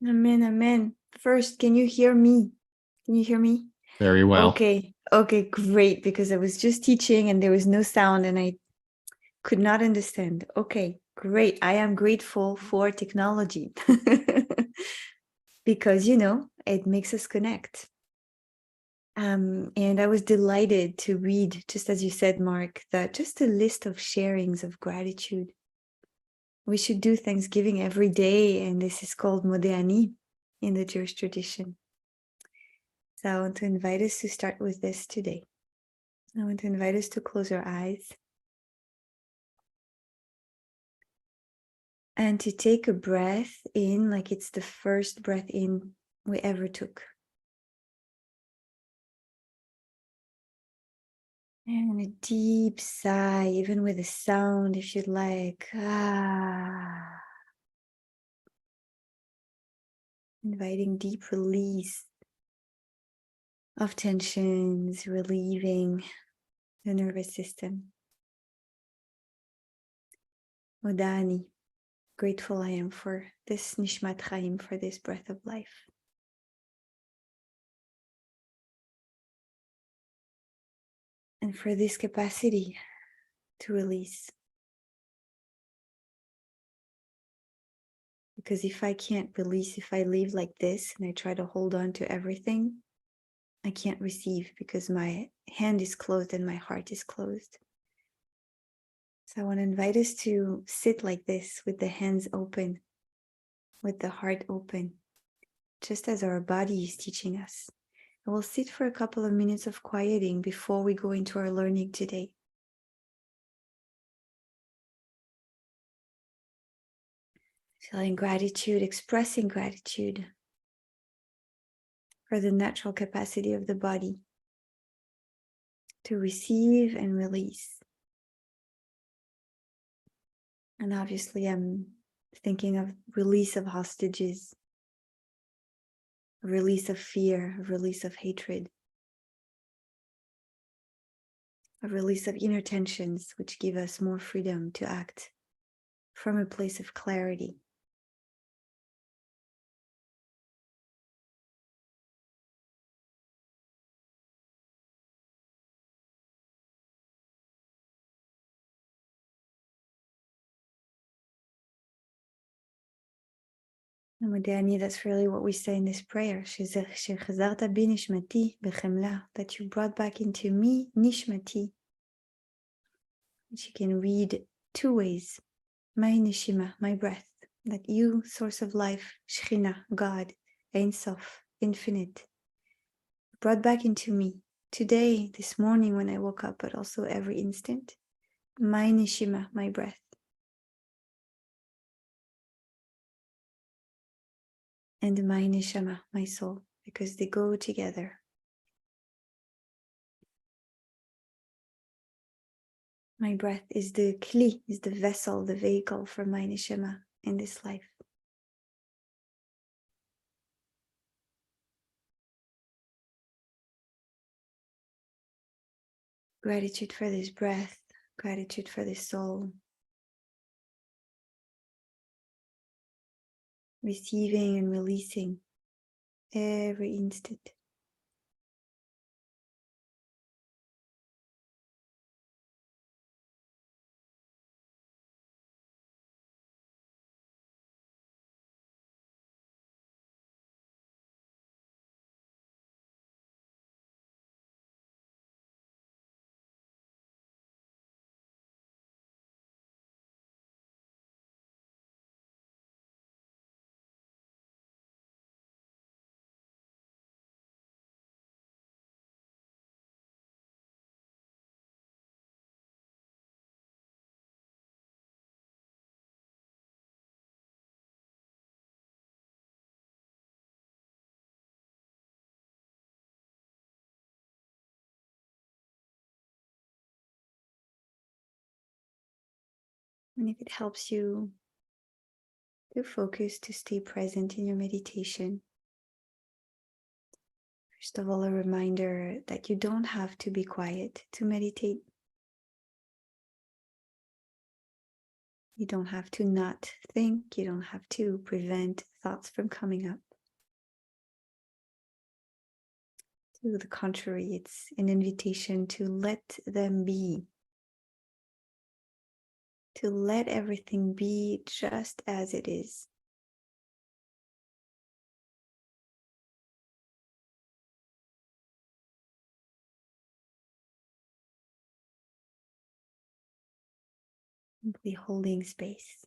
Amen, amen. First, can you hear me? Can you hear me? Very well. Okay, great, because I was just teaching and there was no sound and I could not understand. Okay, great. I am grateful for technology because, it makes us connect. And I was delighted to read, just as you said, Mark, that just a list of sharings of gratitude. We should do Thanksgiving every day, and this is called Modéani in the Jewish tradition. So I want to invite us to start with this today. I want to invite us to close our eyes and to take a breath in like it's the first breath in we ever took. And a deep sigh, even with a sound if you'd like. Inviting deep release of tensions, relieving the nervous system. Modani, grateful I am for this Nishmat Chaim, for this breath of life. And for this capacity to release. Because if I can't release, if I leave like this and I try to hold on to everything, I can't receive because my hand is closed and my heart is closed. So I want to invite us to sit like this with the hands open, with the heart open, just as our body is teaching us. And we'll sit for a couple of minutes of quieting before we go into our learning today. Feeling gratitude, expressing gratitude for the natural capacity of the body to receive and release. And obviously I'm thinking of release of hostages, a release of fear, a release of hatred, a release of inner tensions, which give us more freedom to act from a place of clarity. Modéani, that's really what we say in this prayer. Shechazarta bi nishmati bechemla, that you brought back into me nishmati. Which you can read two ways. My neshima, my breath, that you, source of life, Shechina, God, Ein Sof, infinite, brought back into me today, this morning when I woke up, but also every instant. My neshima, my breath. And my neshama, my soul, because they go together. My breath is the kli, is the vessel, the vehicle for my neshama in this life. Gratitude for this breath, gratitude for this soul. Receiving and releasing every instant. And if it helps you to focus, to stay present in your meditation, first of all, a reminder that you don't have to be quiet to meditate. You don't have to not think. You don't have to prevent thoughts from coming up. To the contrary, it's an invitation to let them be. To let everything be just as it is. Simply holding space.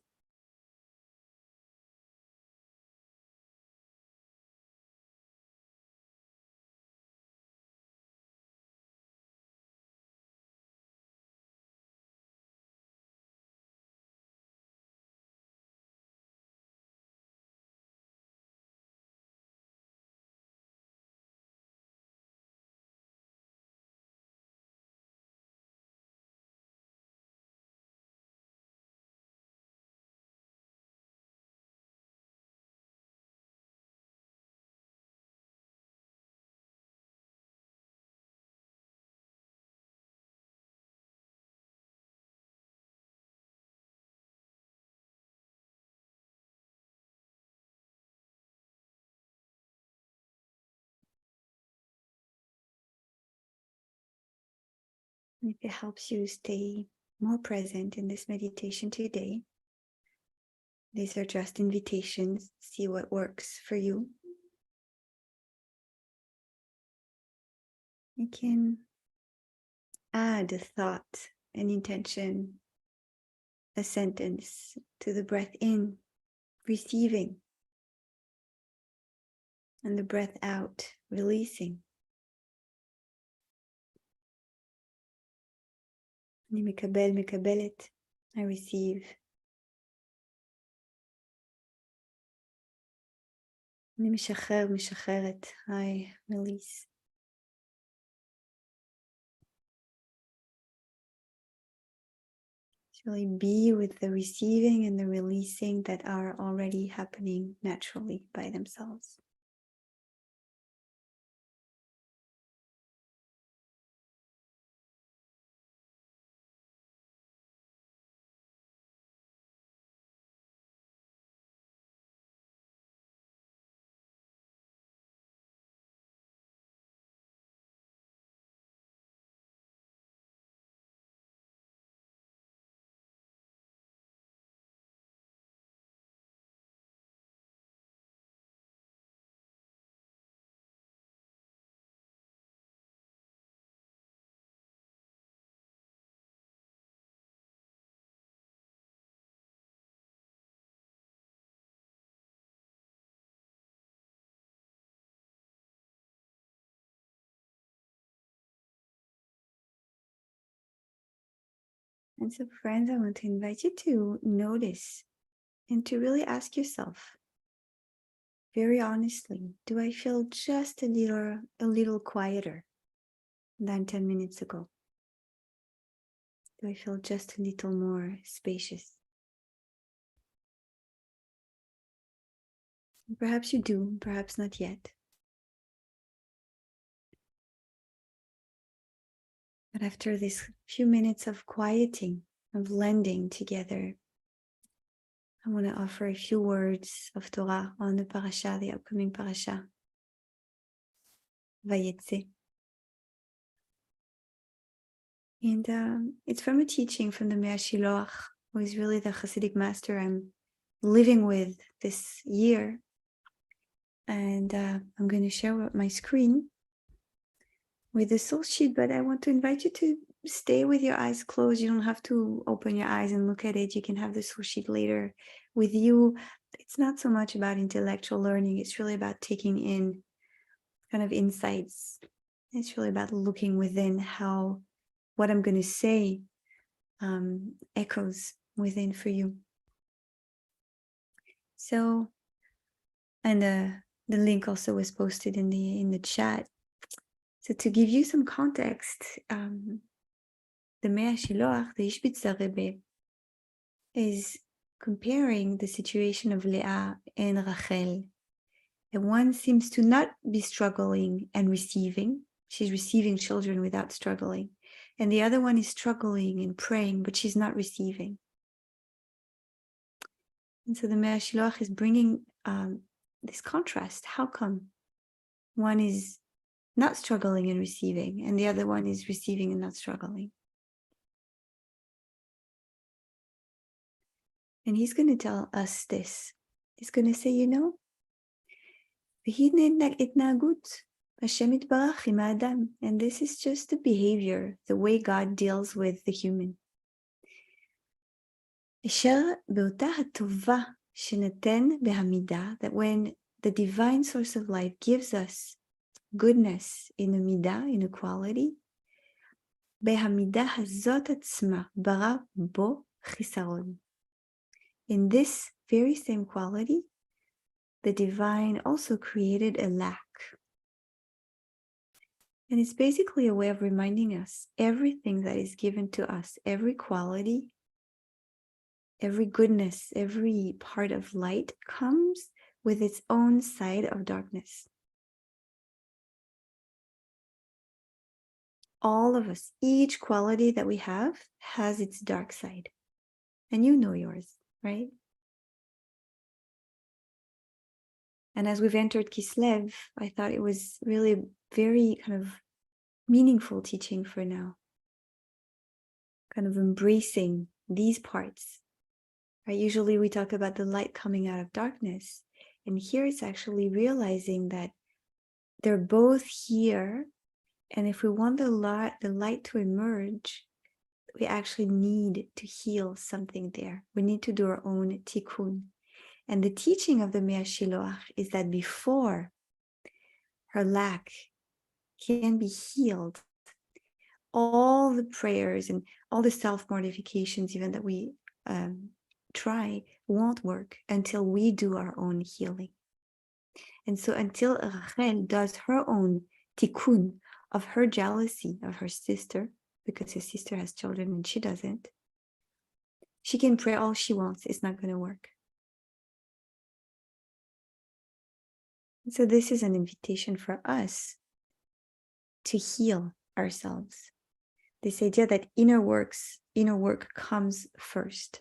And if it helps you stay more present in this meditation today, these are just invitations. See what works for you. You can add a thought, an intention, a sentence to the breath in, receiving, and the breath out, releasing. אני מקבל, מקבלת. I receive. אני משחרר, משחררת. I release. Really be with the receiving and the releasing that are already happening naturally by themselves. And so, friends, I want to invite you to notice and to really ask yourself very honestly, do I feel just a little quieter than 10 minutes ago? Do I feel just a little more spacious? Perhaps you do, perhaps not yet. But after this few minutes of quieting, of blending together, I want to offer a few words of Torah on the parasha, the upcoming parasha, Vayetze. And it's from a teaching from the Mira, who is really the Hasidic master I'm living with this year. And I'm going to share my screen with the soul sheet, but I want to invite you to stay with your eyes closed. You don't have to open your eyes and look at it. You can have the soul sheet later with you. It's not so much about intellectual learning. It's really about taking in kind of insights. It's really about looking within how what I'm going to say echoes within for you. So, and the link also was posted in the chat. So to give you some context, the Mea Shiloach, the Ishbitzer Rebbe, is comparing the situation of Leah and Rachel. And one seems to not be struggling and receiving. She's receiving children without struggling. And the other one is struggling and praying, but she's not receiving. And so the Mea Shiloach is bringing this contrast. How come one is not struggling and receiving, and the other one is receiving and not struggling? And he's going to tell us this. He's going to say, you know, and this is just the behavior, the way God deals with the human. That when the divine source of life gives us goodness in a midah, in a quality, in this very same quality, the divine also created a lack. And it's basically a way of reminding us everything that is given to us, every quality, every goodness, every part of light comes with its own side of darkness. All of us, each quality that we have has its dark side. And you know yours, right? And as we've entered Kislev, I thought it was really very kind of meaningful teaching for now. Kind of embracing these parts. Right? Usually we talk about the light coming out of darkness. And here it's actually realizing that they're both here. And if we want the light to emerge, we actually need to heal something there. We need to do our own tikkun. And the teaching of the Mea Shiloach is that before her lack can be healed, all the prayers and all the self-mortifications even that we try won't work until we do our own healing. And so until Rachel does her own tikkun of her jealousy of her sister, because her sister has children and she doesn't, she can pray all she wants. It's not going to work. And so this is an invitation for us to heal ourselves. This idea that inner work comes first.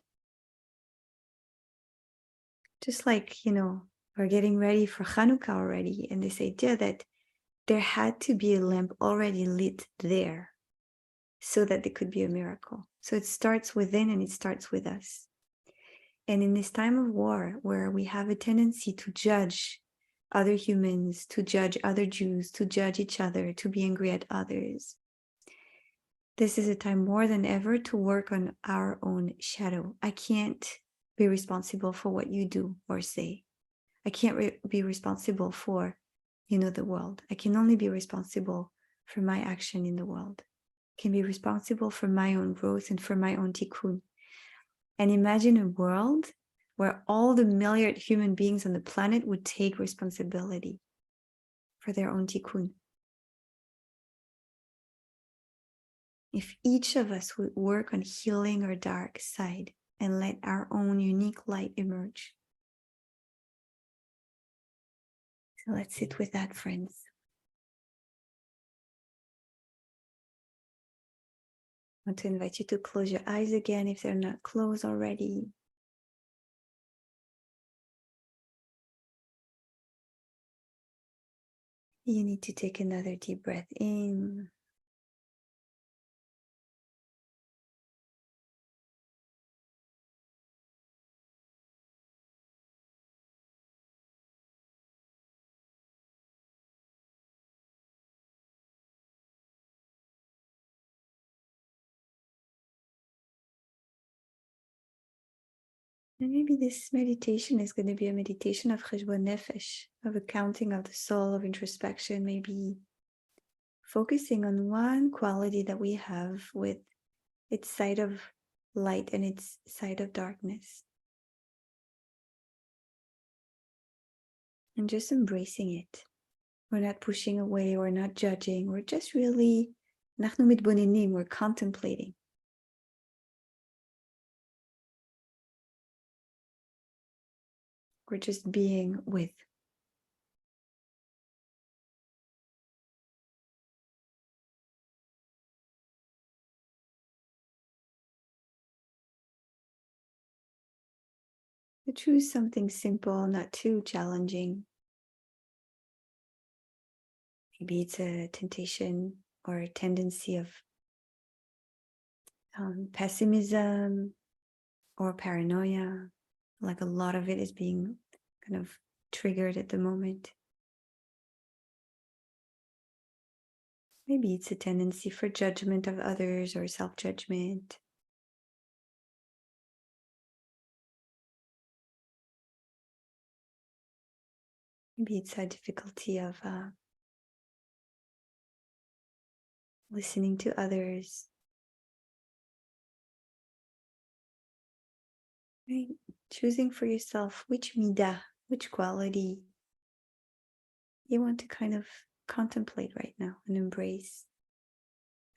Just like, we're getting ready for Hanukkah already, and this idea that there had to be a lamp already lit there so that there could be a miracle. So it starts within and it starts with us. And in this time of war, where we have a tendency to judge other humans, to judge other Jews, to judge each other, to be angry at others, this is a time more than ever to work on our own shadow. I can't be responsible for what you do or say. I can't be responsible for, the world. I can only be responsible for my action in the world. I can be responsible for my own growth and for my own tikkun. And imagine a world where all the milliard human beings on the planet would take responsibility for their own tikkun. If each of us would work on healing our dark side and let our own unique light emerge. So let's sit with that, friends. I want to invite you to close your eyes again if they're not closed already. You need to take another deep breath in. And maybe this meditation is going to be a meditation of cheshbon nefesh, of accounting of the soul, of introspection, maybe focusing on one quality that we have with its side of light and its side of darkness. And just embracing it. We're not pushing away, we're not judging, we're just really, אנחנו מתבוננים, we're contemplating. We're just being with. So choose something simple, not too challenging. Maybe it's a temptation or a tendency of pessimism or paranoia. Like a lot of it is being kind of triggered at the moment. Maybe it's a tendency for judgment of others or self-judgment. Maybe it's a difficulty of listening to others. Right? Choosing for yourself which midah, which quality you want to kind of contemplate right now and embrace.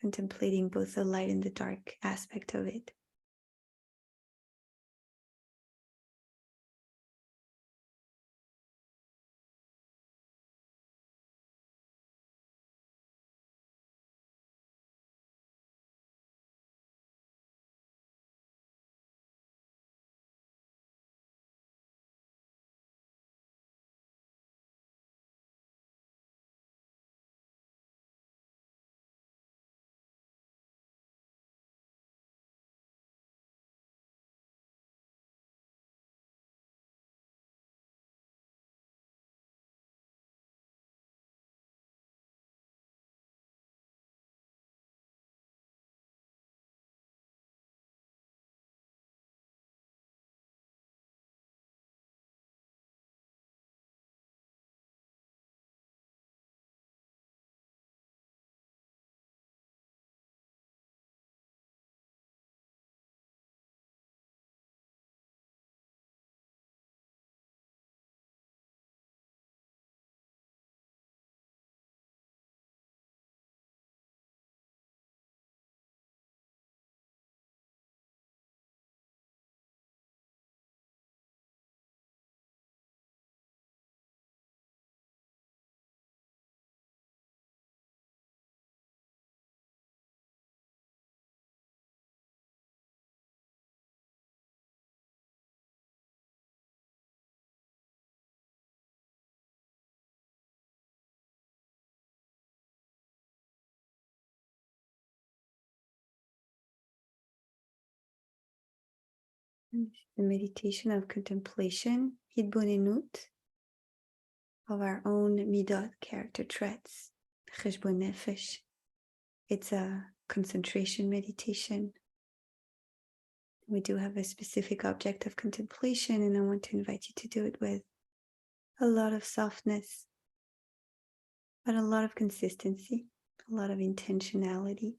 Contemplating both the light and the dark aspect of it. And the meditation of contemplation, hitbonenut, of our own midot, character traits, cheshbon nefesh. It's a concentration meditation. We do have a specific object of contemplation, and I want to invite you to do it with a lot of softness, but a lot of consistency, a lot of intentionality.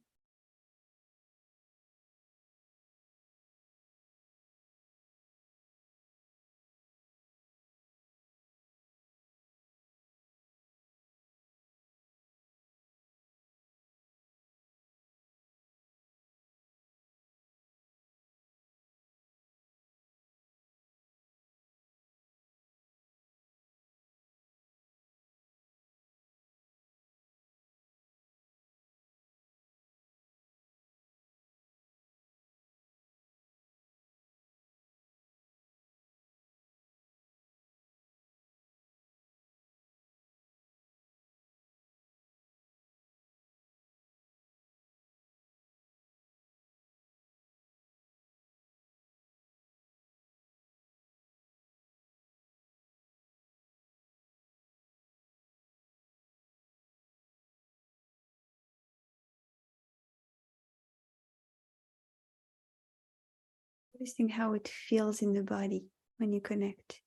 Noticing how it feels in the body when you connect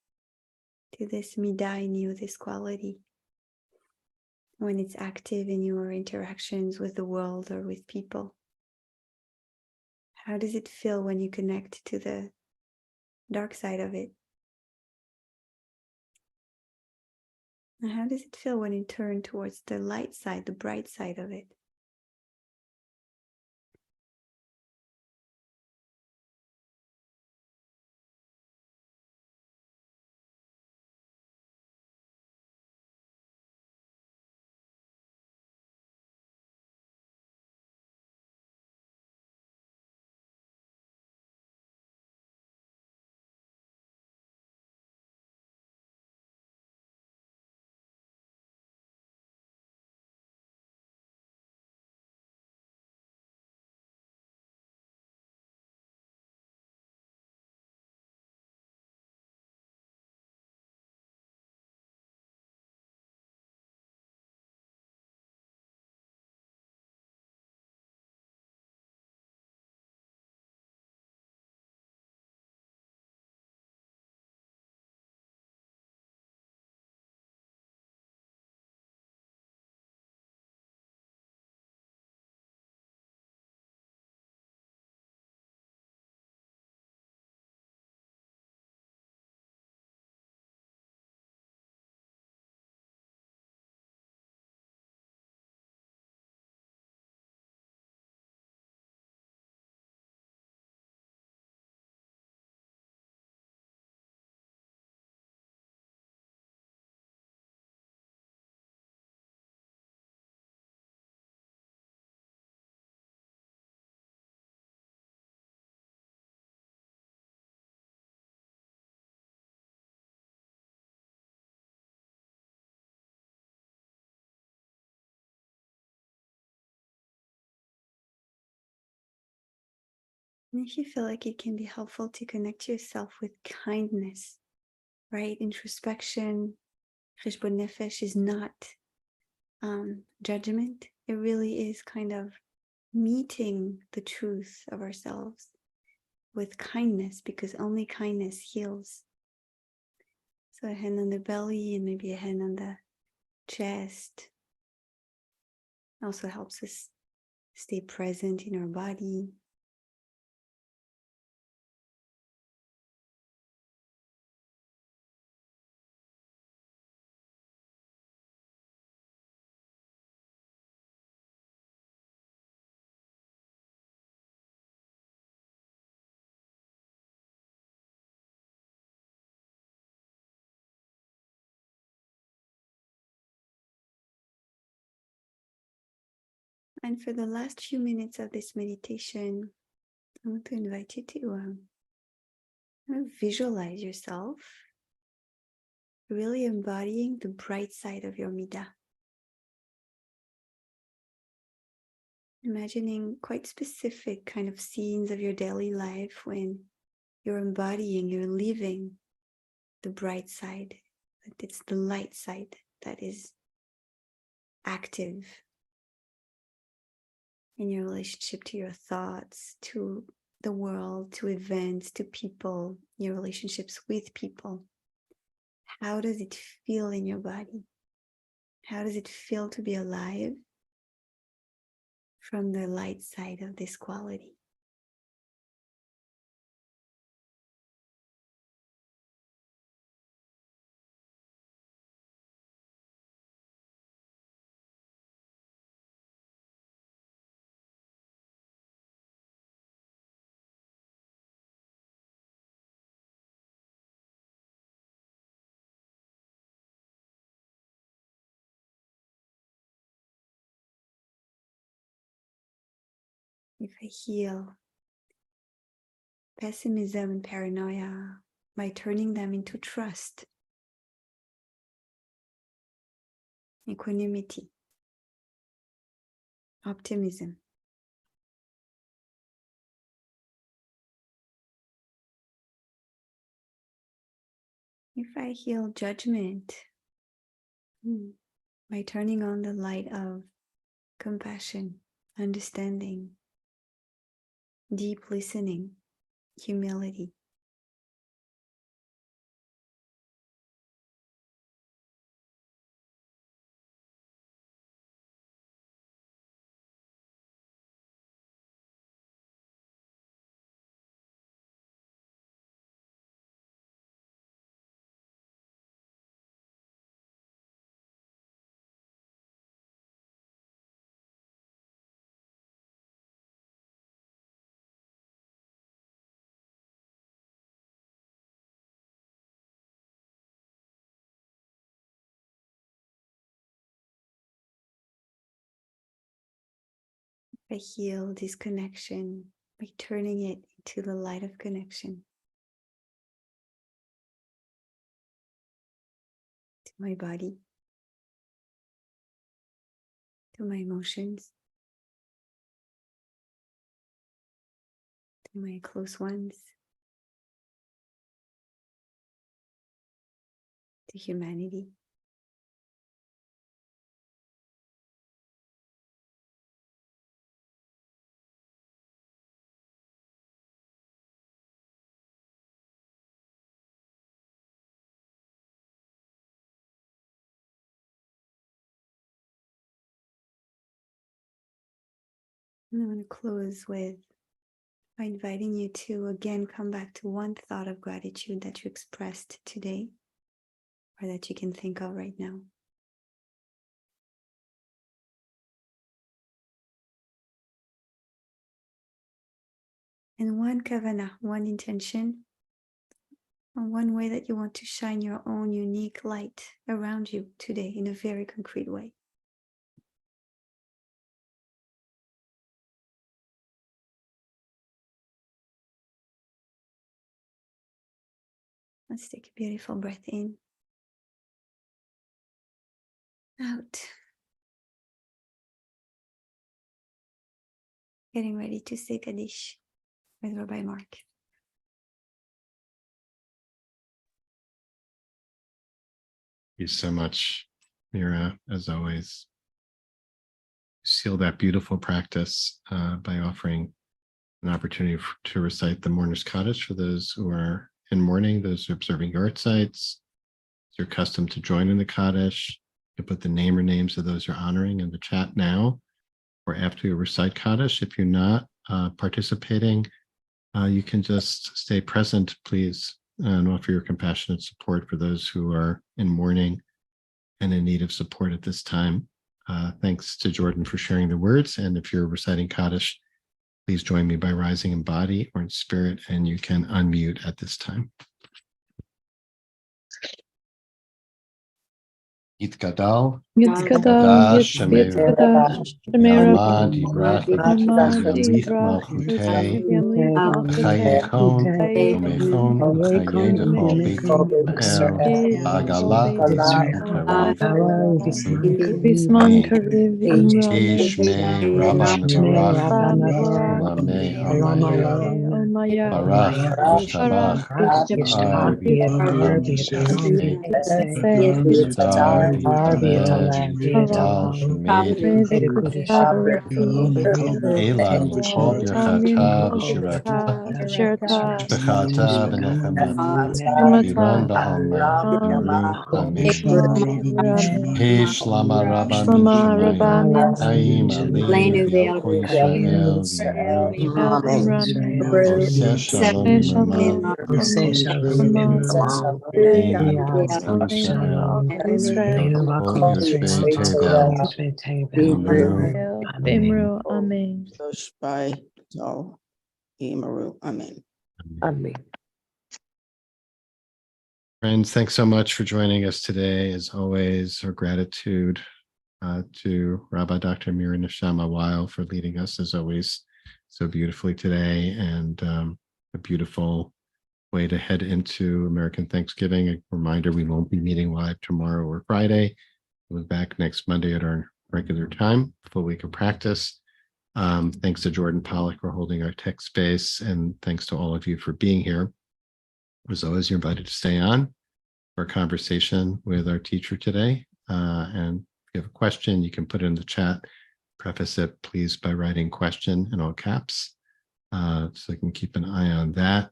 to this midah in you, this quality, when it's active in your interactions with the world or with people. How does it feel when you connect to the dark side of it? And how does it feel when you turn towards the light side, the bright side of it? And if you feel like it can be helpful to connect yourself with kindness, right? Introspection, cheshbon nefesh is not judgment. It really is kind of meeting the truth of ourselves with kindness, because only kindness heals. So a hand on the belly and maybe a hand on the chest also helps us stay present in our body. And for the last few minutes of this meditation, I want to invite you to visualize yourself really embodying the bright side of your midah. Imagining quite specific kind of scenes of your daily life when you're embodying, you're living the bright side, that it's the light side that is active in your relationship to your thoughts, to the world, to events, to people, your relationships with people. How does it feel in your body? How does it feel to be alive from the light side of this quality? If I heal pessimism and paranoia by turning them into trust, equanimity, optimism. If I heal judgment by turning on the light of compassion, understanding, deep listening, humility. I heal disconnection by turning it into the light of connection to my body, to my emotions, to my close ones, to humanity. And I want to close by inviting you to again come back to one thought of gratitude that you expressed today or that you can think of right now. And one kavanah, one intention, and one way that you want to shine your own unique light around you today in a very concrete way. Let's take a beautiful breath in, out. Getting ready to say Kaddish. with Rabbi Mark. Thank you so much, Mira, as always. Seal that beautiful practice by offering an opportunity to recite the mourner's Kaddish for those who are in mourning, those who are observing yard sites. If you're accustomed to join in the Kaddish, you put the name or names of those you're honoring in the chat now or after you recite Kaddish. If you're not participating, you can just stay present, please, and offer your compassionate support for those who are in mourning and in need of support at this time. Thanks to Jordan for sharing the words. And if you're reciting Kaddish, please join me by rising in body or in spirit, and you can unmute at this time. Yitkadal, Yitkadal, Shemera, Yalmad, Yibrach, Yamlich Malchutei, Chayekom, Yomechom, Chayedechol, Beit Agala, Bisman Karev Imra, Ishmei Rabbah Mevorach, Olamei Omaya, Barach, Yishtabach, Dar V'Taleh V'Yitkadal Shemei Elad Mikol Birchata V'Shirata Shbechata V'Nechemata Yiron Ba'omer Yiru Amen Hey Shlama Rabba Min Shemayim Chaim Aleinu V'Yoko Yisrael V'Yiru Oseh Shalom Imamav Bimru, Amen. Amen. Friends, thanks so much for joining us today. As always, our gratitude to Rabbah Dr. Mira Neshama Weil for leading us, as always, so beautifully today, and a beautiful way to head into American Thanksgiving. A reminder, we won't be meeting live tomorrow or Friday. We'll be back next Monday at our regular time, full week of practice. Thanks to Jordan Pollack for holding our tech space, and thanks to all of you for being here. As always, you're invited to stay on for a conversation with our teacher today. And if you have a question, you can put it in the chat. Preface it, please, by writing question in all caps, so you can keep an eye on that.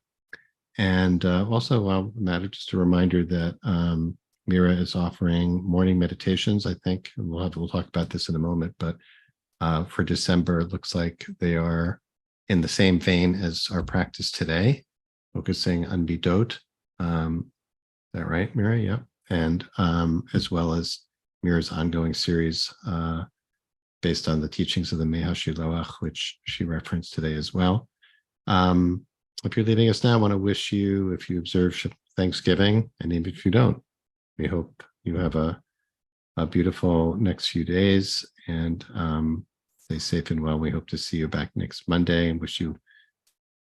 And also, while matter, just a reminder that Mira is offering morning meditations. I think we'll talk about this in a moment, but for December, it looks like they are in the same vein as our practice today, focusing on midot. Is that right, Mira? Yeah. And as well as Mira's ongoing series based on the teachings of the Mehashiloach, which she referenced today as well. If you're leaving us now, I want to wish you, if you observe Thanksgiving, and even if you don't, we hope you have a beautiful next few days, and stay safe and well. We hope to see you back next Monday, and wish you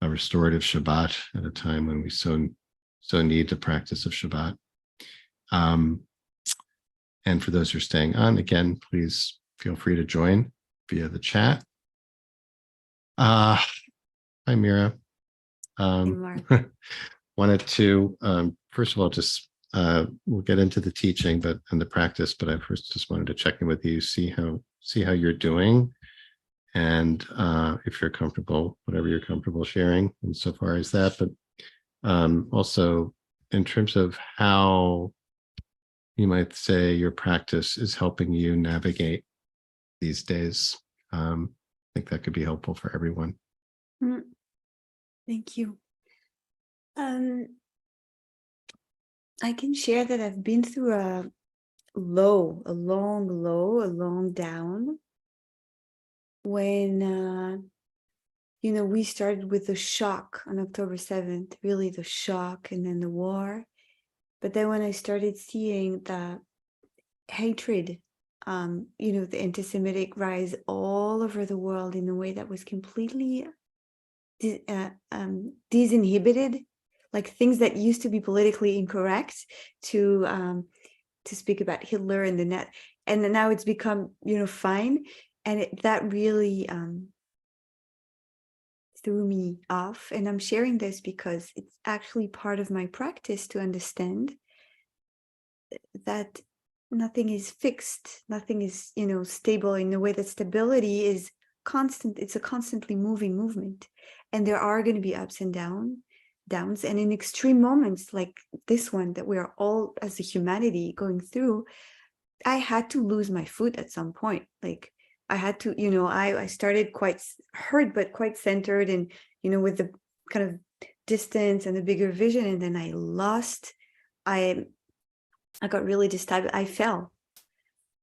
a restorative Shabbat at a time when we so need the practice of Shabbat. And for those who are staying on, again, please feel free to join via the chat. Hi, Mira. Wanted to first of all just we'll get into the teaching and the practice, but I first just wanted to check in with you, see how you're doing, and if you're comfortable, whatever you're comfortable sharing insofar as that, but also in terms of how you might say your practice is helping you navigate these days. I think that could be helpful for everyone. Thank you. I can share that I've been through a long low, a long down, when we started with the shock on October 7th, really the shock, and then the war. But then when I started seeing the hatred, the anti-Semitic rise all over the world in a way that was completely disinhibited, like things that used to be politically incorrect to speak about Hitler and the net, and then now it's become fine, and that really threw me off. And I'm sharing this because it's actually part of my practice to understand that nothing is fixed, nothing is, stable, in the way that stability is constant. It's a constantly moving movement, and there are going to be ups and downs, and in extreme moments like this one that we are all as a humanity going through, I had to lose my foot at some point. Like I had to, I started quite hurt, but quite centered, and with the kind of distance and the bigger vision, and then I got really disturbed. I fell.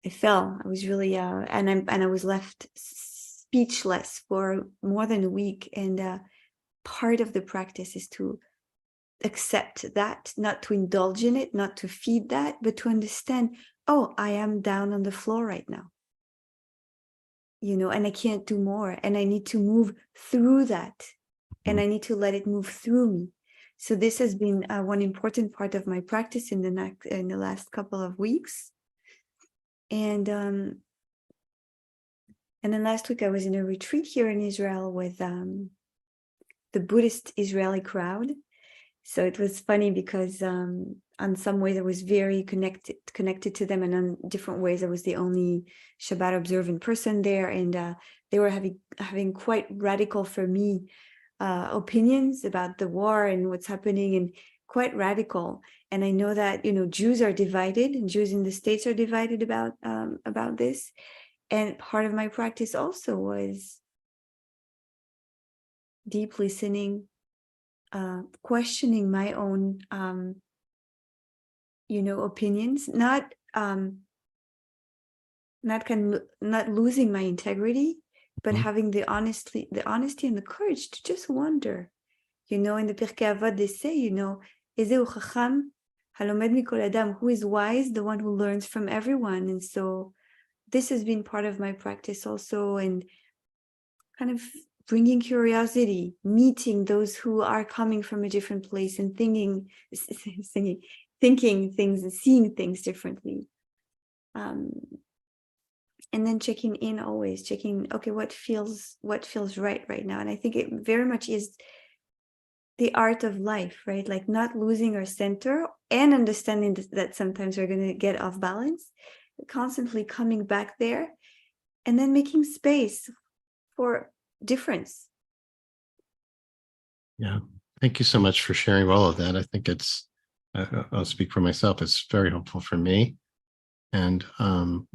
I was really, and I was left speechless for more than a week. And part of the practice is to accept that, not to indulge in it, not to feed that, but to understand, oh, I am down on the floor right now, and I can't do more, and I need to move through that, and I need to let it move through me. So this has been one important part of my practice in the last couple of weeks. And then last week I was in a retreat here in Israel with the Buddhist Israeli crowd. So it was funny because on some ways I was very connected to them, and on different ways I was the only Shabbat observant person there, and they were having quite radical for me opinions about the war and what's happening, and quite radical. And I know that Jews are divided, and Jews in the States are divided about this. And part of my practice also was deep listening, questioning my own opinions, not losing my integrity, but having the honesty and the courage to just wonder. In the Pirkei Avot they say, Ezeu chacham halomed mikol adam, who is wise? The one who learns from everyone. And so this has been part of my practice also, and kind of bringing curiosity, meeting those who are coming from a different place and thinking things and seeing things differently. And then checking in, always checking, okay, what feels right now. And I think it very much is the art of life, right? Like not losing our center and understanding that sometimes we're going to get off balance, constantly coming back there, and then making space for difference. Yeah. Thank you so much for sharing all of that. I think I'll speak for myself. It's very helpful for me. And I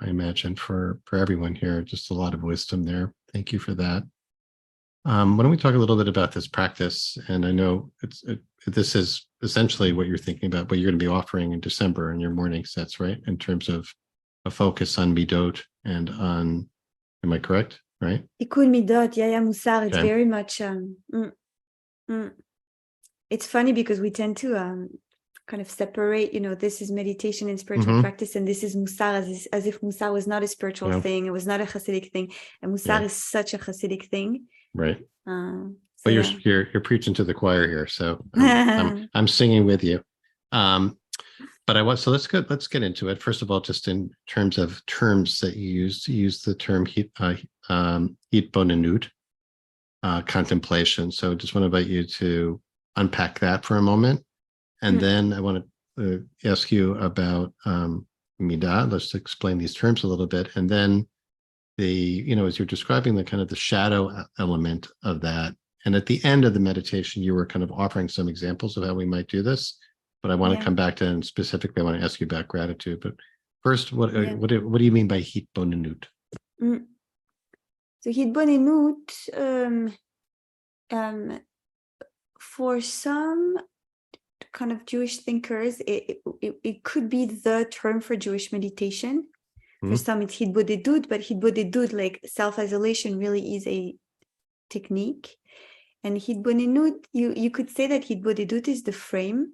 imagine for everyone here, just a lot of wisdom there. Thank you for that. Why don't we talk a little bit about this practice? And I know this is essentially what you're thinking about, what you're going to be offering in December in your morning sets, right? In terms of a focus on midot and on, am I correct? Right? Tikkun midot, musar. It's very much. It's funny because we tend to kind of separate. This is meditation and spiritual practice, and this is musar, as if musar was not a spiritual thing. It was not a Hasidic thing, and musar is such a Hasidic thing. Right. But you're preaching to the choir here, so I'm singing with you. But let's get into it. First of all, just in terms of terms that you use the term hitbonenut, contemplation. So just want to invite you to unpack that for a moment, and then I want to ask you about midah. Let's explain these terms a little bit, and then as you're describing the kind of the shadow element of that, and at the end of the meditation, you were kind of offering some examples of how we might do this. But I want to come back to, and specifically, I want to ask you about gratitude. But first, what do you mean by hitbonenut? So hitbonenut, for some kind of Jewish thinkers, it could be the term for Jewish meditation. For some, it's hitbodedut, but hitbodedut, like self-isolation, really is a technique. And hitbonenut, you could say that hitbodedut is the frame.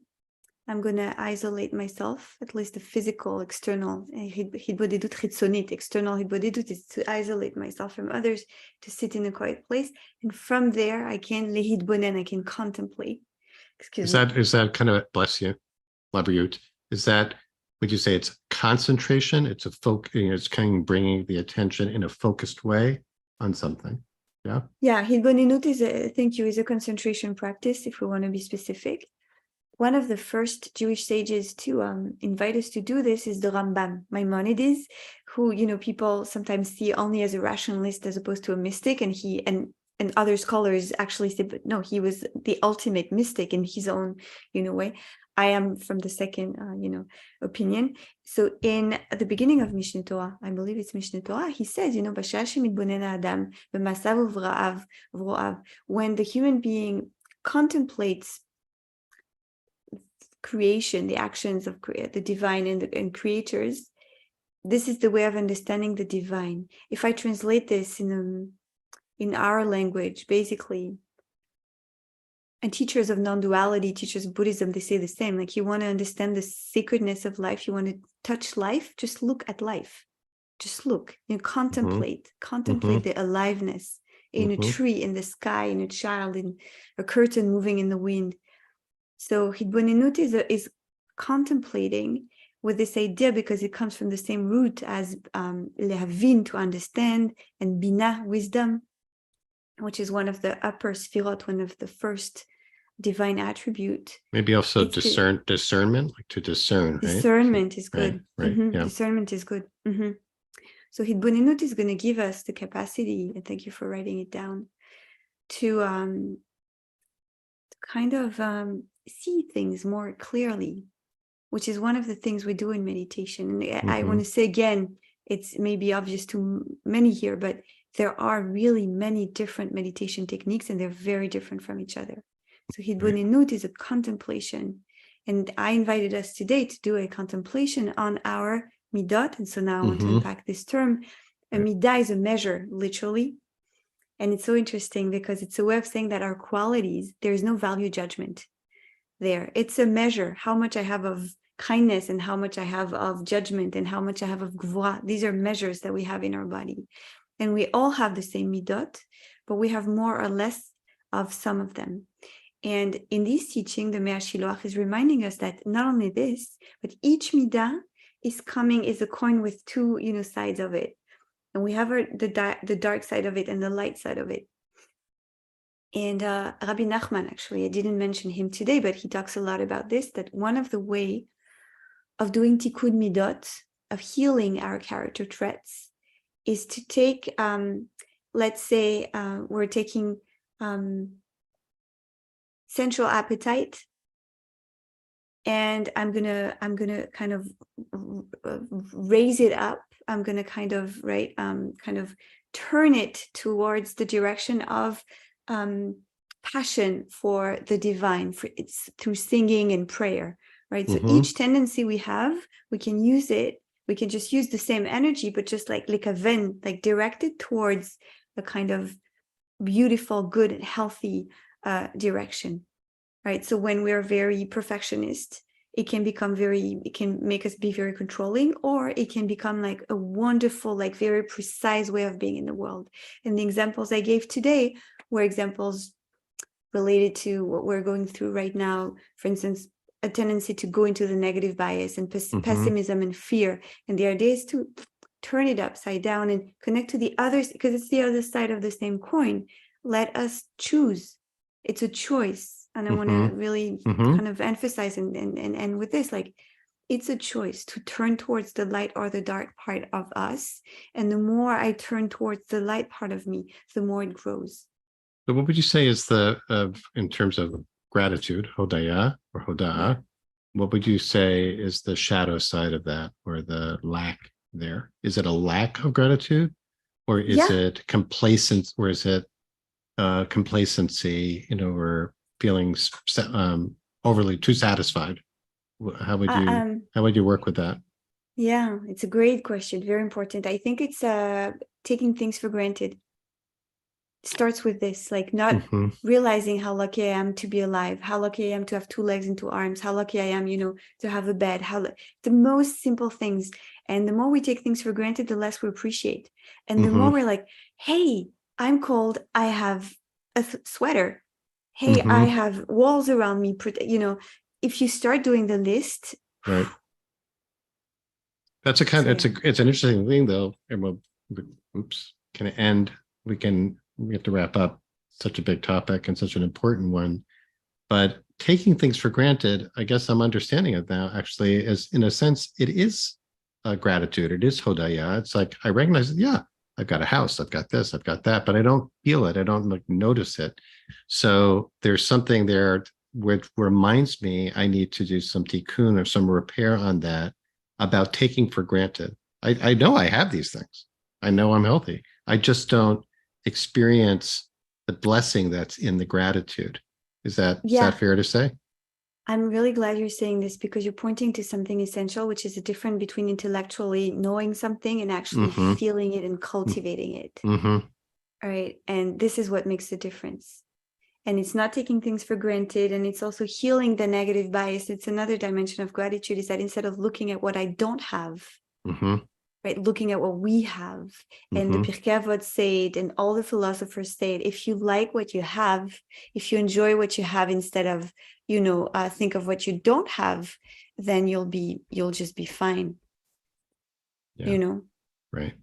I'm going to isolate myself, at least the physical, external. Hitbodedut chitzonit, external hitbodedut is to isolate myself from others, to sit in a quiet place. And from there, I can lehitbonen, I can contemplate. Is that kind of, bless you, labriut, is that, would you say it's concentration? It's a focus, it's kind of bringing the attention in a focused way on something. Yeah, Hitbonenut is a concentration practice, if we want to be specific. One of the first Jewish sages to invite us to do this is the Rambam, Maimonides, who, people sometimes see only as a rationalist as opposed to a mystic, and other scholars actually say, but no, he was the ultimate mystic in his own, way. I am from the second, opinion. So in at the beginning of Mishneh Torah, I believe it's Mishneh Torah, he says, when the human being contemplates creation, the actions of the divine and creators, this is the way of understanding the divine. If I translate this in our language, basically, and teachers of non-duality, teachers of Buddhism, they say the same. Like, you want to understand the sacredness of life, you want to touch life, just look at life. Just look, contemplate the aliveness in a tree, in the sky, in a child, in a curtain moving in the wind. So Hitbonenut is contemplating with this idea, because it comes from the same root as lehavin, to understand, and bina, wisdom, which is one of the upper sfirot, one of the first divine attribute. Maybe also discernment, like to discern. Discernment is good. Right. Yeah. Discernment is good. So Hitbonenut is going to give us the capacity, and thank you for writing it down, to kind of see things more clearly, which is one of the things we do in meditation. And I want to say again, it's maybe obvious to many here, but there are really many different meditation techniques, and they're very different from each other. So Hitbonenut is a contemplation. And I invited us today to do a contemplation on our midot. And so now I want to unpack this term. A midah is a measure, literally. And it's so interesting because it's a way of saying that our qualities, there is no value judgment there. It's a measure, how much I have of kindness and how much I have of judgment and how much I have of gvura. These are measures that we have in our body. And we all have the same midot, but we have more or less of some of them. And in this teaching, the Mea Shiloach is reminding us that not only this, but each midah is a coin with two, sides of it. And we have the dark side of it and the light side of it. And Rabbi Nachman, actually, I didn't mention him today, but he talks a lot about this, that one of the way of doing tikkun midot, of healing our character traits, is to take, let's say we're taking sensual appetite, and I'm gonna kind of raise it up. I'm gonna kind of turn it towards the direction of passion for the divine. It's through singing and prayer, right? So each tendency we have, we can use it. We can just use the same energy, but just like a vein, like directed towards a kind of beautiful, good, and healthy direction, right? So when we're very perfectionist, it can make us be very controlling, or it can become like a wonderful, like very precise way of being in the world. And the examples I gave today were examples related to what we're going through right now. For instance, a tendency to go into the negative bias and pessimism and fear. And the idea is to turn it upside down and connect to the others, because it's the other side of the same coin. Let us choose. It's a choice. And I want to really kind of emphasize and with this, like, it's a choice to turn towards the light or the dark part of us. And the more I turn towards the light part of me, the more it grows. So what would you say is in terms of gratitude, hodaya or hodah, what would you say is the shadow side of that, or the lack there? Is it a lack of gratitude, or is it complacence, or is it complacency, or feeling overly too satisfied? How would you work with that? Yeah, it's a great question. Very important. I think it's taking things for granted. It starts with this, like not realizing how lucky I am to be alive, how lucky I am to have 2 legs and 2 arms, how lucky I am, to have a bed, the most simple things. And the more we take things for granted, the less we appreciate. And the more we're like, hey, I'm cold, I have a sweater. Hey, I have walls around me. If you start doing the list, right? That's it's an interesting thing, though. And can end. We can we have to wrap up. Such a big topic and such an important one. But taking things for granted, I guess I'm understanding it now, actually, is in a sense, it is gratitude. It is hodaya. It's like I recognize, yeah, I've got a house, I've got this, I've got that, but I don't feel it. I don't like notice it. So there's something there which reminds me I need to do some tikkun or some repair on that about taking for granted. I know I have these things. I know I'm healthy. I just don't experience the blessing that's in the gratitude. Is that fair to say? I'm really glad you're saying this because you're pointing to something essential, which is the difference between intellectually knowing something and actually feeling it and cultivating it. All right. And this is what makes the difference. And it's not taking things for granted. And it's also healing the negative bias. It's another dimension of gratitude, is that instead of looking at what I don't have, right, looking at what we have. And the Pirkei Avot say it, and all the philosophers say it, if you like what you have, if you enjoy what you have instead of, think of what you don't have, then you'll just be fine. Right.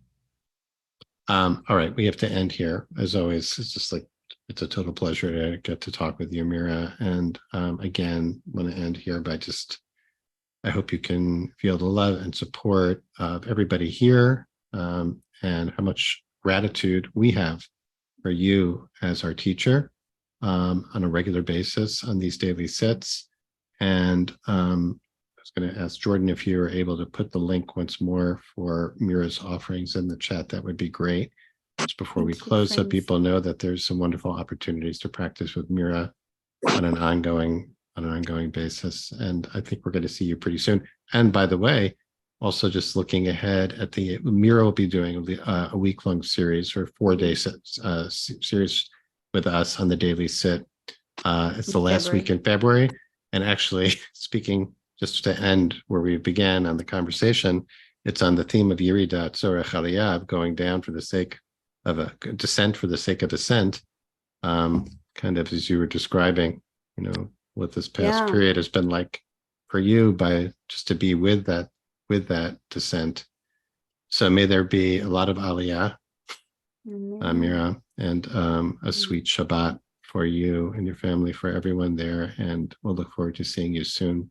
All right, we have to end here. As always, it's just like, it's a total pleasure to get to talk with you, Mira. And again, I want to end here by I hope you can feel the love and support of everybody here, and how much gratitude we have for you as our teacher on a regular basis on these daily sits. And I was going to ask Jordan if you were able to put the link once more for Mira's offerings in the chat. That would be great. Just before we close, so people know that there's some wonderful opportunities to practice with Mira on an ongoing basis. And I think we're going to see you pretty soon. And by the way, also just looking ahead at Mira will be doing a week-long series or 4-day series with us on the daily sit. It's the last week in February. And actually, speaking just to end where we began on the conversation, it's on the theme of Yerida Tzorech Aliyah, going down for the sake of a descent for the sake of ascent, kind of as you were describing, what this past period has been like for you, by just to be with that descent. So may there be a lot of aliyah, Mira, and a sweet Shabbat for you and your family, for everyone there. And we'll look forward to seeing you soon.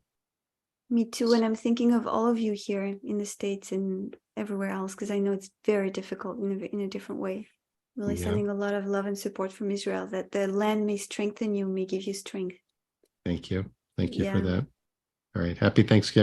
Me too. And I'm thinking of all of you here in the States and everywhere else, because I know it's very difficult in a different way. Really sending a lot of love and support from Israel, that the land may strengthen you, may give you strength. Thank you. Thank you for that. All right. Happy Thanksgiving.